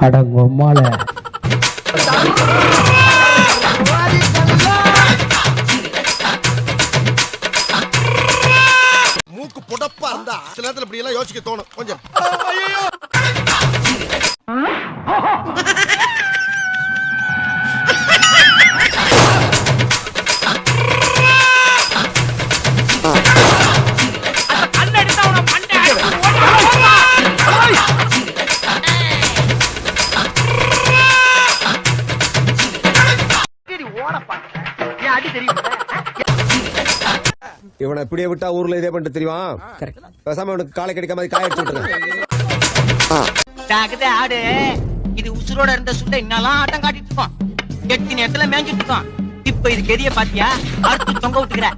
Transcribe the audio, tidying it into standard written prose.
அடங்கொம்மால மூக்கு புடப்பா இருந்தா சில நேரத்துல இப்படி எல்லாம் யோசிக்க தோணும் கொஞ்சம். இவனை இப்படியே விட்டா ஊர்ல இதே பண்ணிட்டு தெரியுமா? பேசாம இவனுக்கு காலை கடிக்க மாதிரி காய எடுத்து விட்டுருங்க. ஆடு இது உசுரோட இருந்த சுண்ட இன்னெல்லாம் ஆட்டம் காட்டிட்டு இருக்கோம். 8 நேரத்துல மேஞ்சிட்டு இருக்கோம். இப்ப இது கெதிய பாத்தியா? அடுத்து தொங்க விட்டுக்கிற